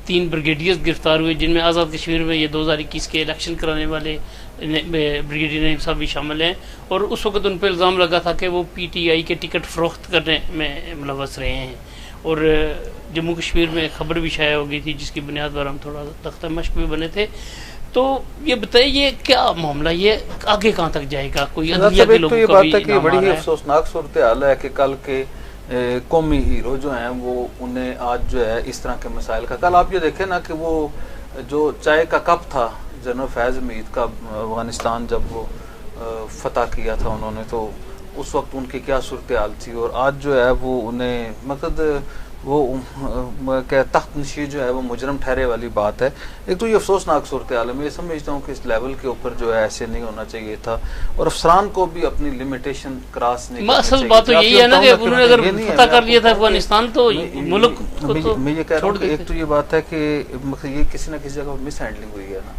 3 brigadiers गिरफ्तार हुए, जिनमें आज़ाद कश्मीर में ये 2021 के इलेक्शन कराने वाले ब्रिगेडियर नईम साहब भी शामिल हैं। और उस वक्त उन पर इल्ज़ाम लगा था कि वो PTI के टिकट फ़रोख्त करने में मुलव्वस रहे हैं। और जम्मू कश्मीर में खबर भी शाया हो गई थी, जिसकी बुनियाद पर हम थोड़ा तख्ता मश्क भी बने थे। तो ये बताइए, ये क्या मामला, ये आगे कहाँ तक जाएगा? कोई अदलिया के लोगों का भी नाम आ रहा है। बड़ी ही अफसोसनाक सूरत हाल है कि कल के कौमी हीरो जो हैं वो उन्हें आज जो है इस तरह के मसाइल का, कल आप ये देखें ना कि वो जो चाय का कप था जनरल फैज़ हमीद का, अफगानिस्तान जब वो फतह किया था उन्होंने, तो उस वक्त उनकी क्या सूरत हाल थी, और आज जो है वो उन्हें मतलब वो क्या तख्त नशीं जो है वो मुजरम ठहरे वाली बात है। एक तो ये अफसोसनाक सूरत हाल है। मैं समझता हूँ कि इस लेवल के ऊपर जो है ऐसे नहीं होना चाहिए था, और अफसरान को भी अपनी लिमिटेशन क्रॉस नहीं करनी चाहिए। बात तो यही है ना कि उन्होंने अगर फतह कर लिया था अफगानिस्तान तो मुल्क को तो मैं ये कह रहा हूँ कि एक तो ये बात है कि ये किसी ना किसी जगह मिस हैंडलिंग हुई है ना।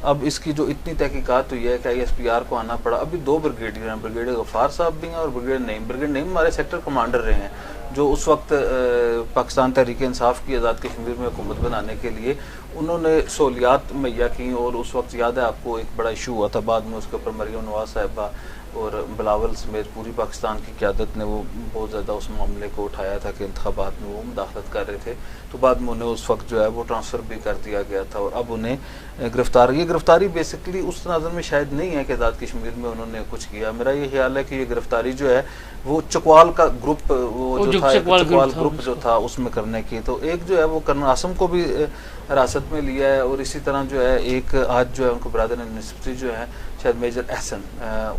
अब इसकी जो इतनी तहकीकात हुई है कि ISPR को आना पड़ा। अभी 2 ब्रिगेडियर हैं, ब्रिगेडियर गफ्फार साहब भी हैं और ब्रिगेडियर नईम हमारे सेक्टर कमांडर रहे हैं, जो उस वक्त पाकिस्तान तहरीक इंसाफ की आज़ाद कश्मीर में हुकूमत बनाने के लिए उन्होंने सहूलियात मुहैया की। और उस वक्त याद है आपको एक बड़ा इशू हुआ था, बाद में उसके ऊपर मरियम नवाज साहिबा और बिलावल समेत पूरी पाकिस्तान की क़यादत ने वो बहुत ज़्यादा उस मामले को उठाया था कि इंतखाबात में वो मुदाखलत कर रहे थे। तो बाद में उन्हें उस वक्त जो है वो ट्रांसफ़र भी कर दिया गया था, और अब उन्हें ये गिरफ्तारी बेसिकली उस नज़र में शायद नहीं है कि आज़ाद कश्मीर में उन्होंने कुछ किया। मेरा ये ख्याल है कि ये गिरफ्तारी जो है वो चकवाल का ग्रुप, वो जो था चकवाल ग्रुप जो था उसमें करने की। तो एक जो है वो कर्नल आसम को भी हिरासत में लिया है, और इसी तरह जो है एक आज जो है उनको बरादर निस्बती जो है शायद मेजर एहसन,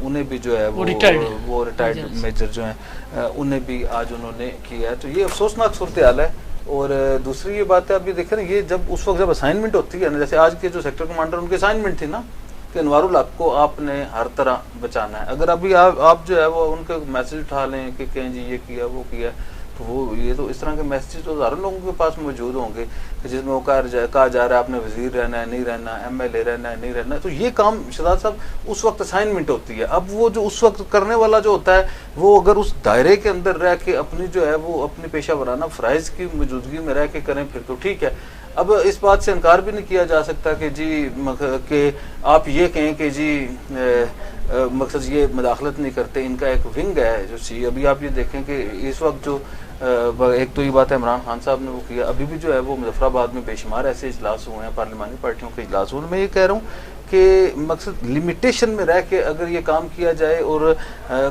उन्हें भी जो है वो रिटायर्ड मेजर जो है उन्हें भी आज उन्होंने किया है। तो ये अफसोसनाक सूरत हाल है। और दूसरी ये बात है, आप ये देखें ना, ये जब उस वक्त जब असाइनमेंट होती है ना, जैसे आज के जो सेक्टर कमांडर उनकी असाइनमेंट थी ना कि अनवारुल हक को आपने हर तरह बचाना है। अगर अभी आप जो है वो उनके मैसेज उठा लें कि कहें जी ये किया वो किया, तो वो ये तो इस तरह के मैसेज तो हज़ारों लोगों के पास मौजूद होंगे कि जिसमें वो कहा जा रहा है आपने वजीर रहना है नहीं रहना, MLA रहना है नहीं रहना है। तो ये काम शहजाद साहब उस वक्त असाइनमेंट होती है। अब वो जो उस वक्त करने वाला जो होता है वो अगर उस दायरे के अंदर रह के अपनी जो है वो अपनी पेशा वराना फ़राइज़ की मौजूदगी में रह के करें फिर तो ठीक है। अब इस बात से इनकार भी नहीं किया जा सकता कि जी कि आप ये कहें कि जी मकसद ये मदाखलत नहीं करते, इनका एक विंग है जो सी। अभी आप ये देखें कि इस वक्त जो एक तो ये बात है इमरान खान साहब ने वो किया, अभी भी जो है वो मुजफ्फराबाद में बेशुमार ऐसे इजलास हुए हैं, पार्लिमानी पार्टियों के इजलास हुए। मैं ये कह रहा हूँ कि मकसद लिमिटेशन में रह के अगर ये काम किया जाए और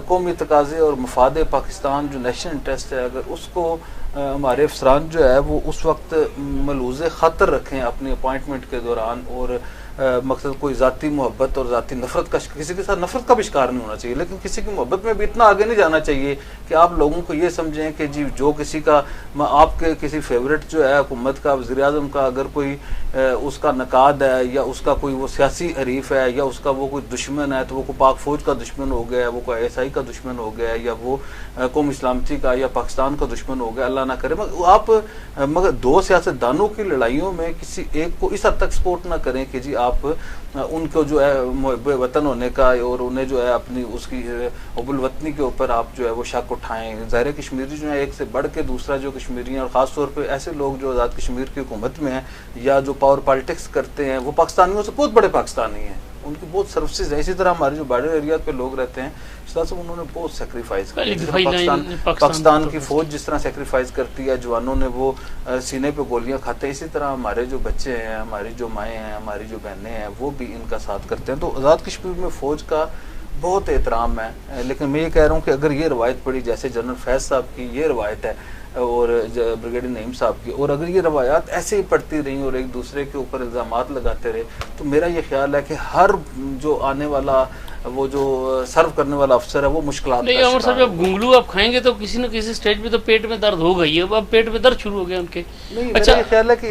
कौमी तकाज़े और मफाद पाकिस्तान जो नेशनल इंटरेस्ट है अगर उसको हमारे अफसरान जो है वो उस वक्त मलूज़ ख़तर रखें अपनी अपॉइंटमेंट के दौरान, और मकसद कोई ज़ाती मोहब्बत और ज़ाती नफ़रत का, किसी के साथ नफ़रत का भी शिकार नहीं होना चाहिए, लेकिन किसी की मोहब्बत में भी इतना आगे नहीं जाना चाहिए कि आप लोगों को ये समझें कि जी जो किसी का आपके किसी फेवरेट जो है हुकूमत का वज़ीर आज़म का अगर कोई उसका नकाद है या उसका कोई वो सियासी हरीफ है या उसका वो कोई दुश्मन है तो वो कोई पाक फ़ौज का दुश्मन हो गया है, वो कोई ISI का दुश्मन हो गया है, या वो कौम इस्लामती का या पाकिस्तान का दुश्मन हो गया, अल्लाह ना करे। मगर 2 सियासतदानों की लड़ाइयों में किसी एक को इस हद तक सपोर्ट ना करें कि जी आप उनको जो है मुहब्बे वतन होने का और उन्हें जो है अपनी उसकी हुब्बुल वतनी के ऊपर आप जो है वो शक उठाएं। ज़ाहिर कश्मीरी जो है एक से बढ़ के दूसरा जो कश्मीरी हैं, और ख़ास तौर पे ऐसे लोग जो आज़ाद कश्मीर की हुकूमत में हैं या जो पावर पॉलिटिक्स करते हैं वो पाकिस्तानियों से बहुत बड़े पाकिस्तानी हैं, उनकी बहुत सर्विसेज है। इसी तरह हमारे जो बॉर्डर एरिया पे लोग रहते हैं उन्होंने बहुत सेक्रीफाइस किया। पाकिस्तान की फौज जिस तरह सेक्रीफाइस करती है, जवानों ने वो सीने पे गोलियां खाते हैं, इसी तरह हमारे जो बच्चे हैं, हमारी जो माएँ हैं, हमारी जो बहनें हैं वो भी इनका साथ करते हैं। तो आज़ाद कश्मीर में फ़ौज का बहुत एहतराम है। लेकिन मैं ये कह रहा हूँ कि अगर ये रवायत पड़ी जैसे जनरल फैज़ साहब की ये रवायत है और ब्रिगेडियर नईम साहब की, और अगर ये रवायात ऐसे ही पढ़ती रहीं और एक दूसरे के ऊपर इल्ज़ामात लगाते रहे, तो मेरा ये ख्याल है कि हर जो आने वाला वो जो सर्व करने वाला अफसर है वो मुश्किलात नहीं। अमर साहब जब घुंगलू आप खाएंगे तो किसी न किसी स्टेज पे तो पेट में दर्द होगा ही। अब पेट में दर्द शुरू हो गया उनके। नहीं, अच्छा, मेरा ये ख्याल है कि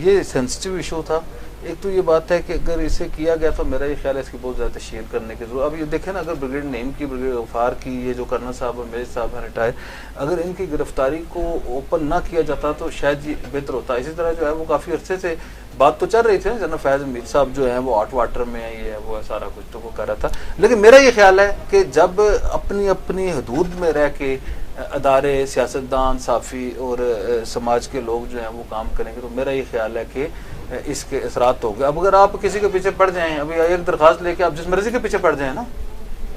ये सेंसिटिव इशू था। एक तो ये बात है कि अगर इसे किया गया तो मेरा ये ख्याल है इसकी बहुत ज़्यादा शेयर करने की जरूरत। अब ये देखें ना, अगर ब्रिगेडियर नईम की, ब्रिगेडियर गफ्फार की, ये जो कर्नल साहब और मेजर साहब हैं रिटायर, अगर इनकी गिरफ्तारी को ओपन ना किया जाता तो शायद ये बेहतर होता। इसी तरह जो है वो काफ़ी अरसे से बात तो चल रही थी ना, जनरल फैज़ हमीद साहब जो है वो हॉट वाटर में है, ये है वो है, सारा कुछ तो वो कर रहा था। लेकिन मेरा ये ख्याल है कि जब अपनी अपनी हदूद में रह के अदारे, सियासतदान, साफ़ी और समाज के लोग जो हैं वो काम करेंगे तो मेरा ये ख्याल है कि इसके असरात होंगे। अब अगर आप किसी के पीछे पड़ जाएं, अभी एक दरख्वास्त लेके आप जिस मर्जी के पीछे पड़ जाएं ना,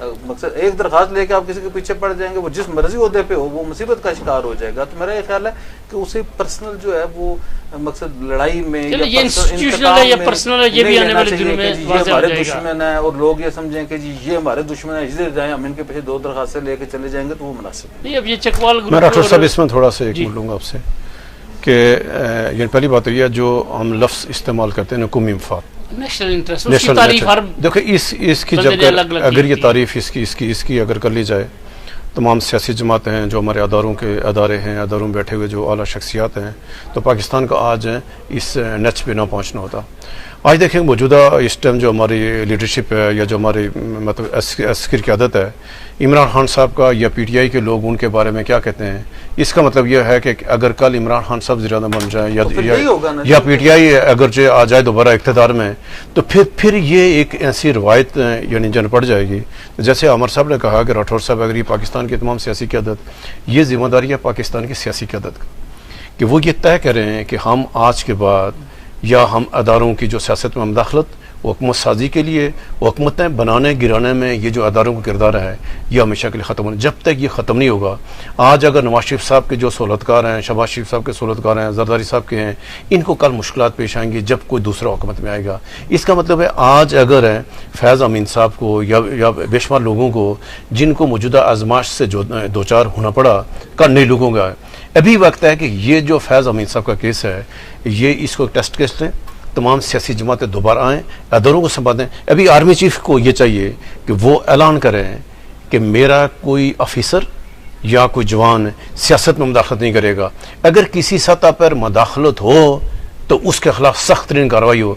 मकसद एक दरख्वास्त लेके आप किसी के पीछे पड़ जाएंगे, वो जिस मर्जी ओहदे पे हो वो मुसीबत का शिकार हो जाएगा। तो मेरा ये ख्याल है कि उसे पर्सनल जो है वो मकसद लड़ाई में या ये इंस्टीट्यूशनल है या पर्सनल है, ये भी आने वाले दिनों में ये हमारे दुश्मन है और लोग ये समझें कि जी ये हमारे दुश्मन है, इधर जाए हम इनके पीछे 2 दरख्वास्तें लेके चले जाएंगे तो वो मुनासिब नहीं। अब ये चकवाल मैं डॉक्टर साहब इसमें थोड़ा सा एक बोलूँगा आपसे कि ये पहली बात तो यह जो हम लफ्ज़ इस्तेमाल करते हैं कौमी मफाद, नेशनल इंटरेस्ट, उसकी तारीफ हर देखो इसकी जब अगर ये तारीफ इसकी अगर कर ली जाए, तमाम सियासी जमातें हैं जो हमारे अदारे हैं, अदारों में बैठे हुए जो आला शख्सियात हैं, तो पाकिस्तान का आज इस नच पे ना पहुंचना होता। आज देखें मौजूदा इस टाइम जो हमारी लीडरशिप है या जो हमारी मतलब अस्कर की आदत है, इमरान खान साहब का या PTI के लोग उनके बारे में क्या कहते हैं, इसका मतलब यह है कि अगर कल इमरान खान साहब वज़ीर-ए-आज़म बन जाए या PTI अगर जो आ जाए दोबारा इक़्तिदार में, तो फिर ये एक ऐसी रवायत यानी जन पड़ जाएगी। तो जैसे अमर साहब ने कहा कि राठौर साहब अगर ये पाकिस्तान की तमाम सियासी क़यादत, ये ज़िम्मेदारी है पाकिस्तान की सियासी क़यादत कि वो ये तय करें कि हम आज के बाद या हम अदारों की जो सियासत में मुदाखलत, हुकूमत साजी के लिए, हुकूमतें बनाने गिराने में ये जो अदारों का किरदार है ये हमेशा के लिए ख़त्म होना। जब तक ये ख़त्म नहीं होगा, आज अगर नवाज शरीफ साहब के जो सहूलतकार हैं, शहबाज शरीफ साहब के सहूलतकार हैं, जरदारी साहब के हैं, इनको कल मुश्किलात पेश आएंगी जब कोई दूसरा हुकूमत में आएगा। इसका मतलब है आज अगर है फैज़ अमीन साहब को या बेशुमार लोगों को जिनको मौजूदा आजमाश से दो चार होना पड़ा, कल नए लोगों का अभी वक्त है कि ये जो फैज़ अमीन साहब का केस है ये इसको टेस्ट केस लें, तमाम सियासी जमातें दोबारा आएँ, अदारों को संभालें। अभी आर्मी चीफ को ये चाहिए कि वो ऐलान करें कि मेरा कोई ऑफिसर या कोई जवान सियासत में मुदाखलत नहीं करेगा। अगर किसी सतह पर मुदाखलत हो तो उसके खिलाफ सख्त तरीन कार्रवाई हो।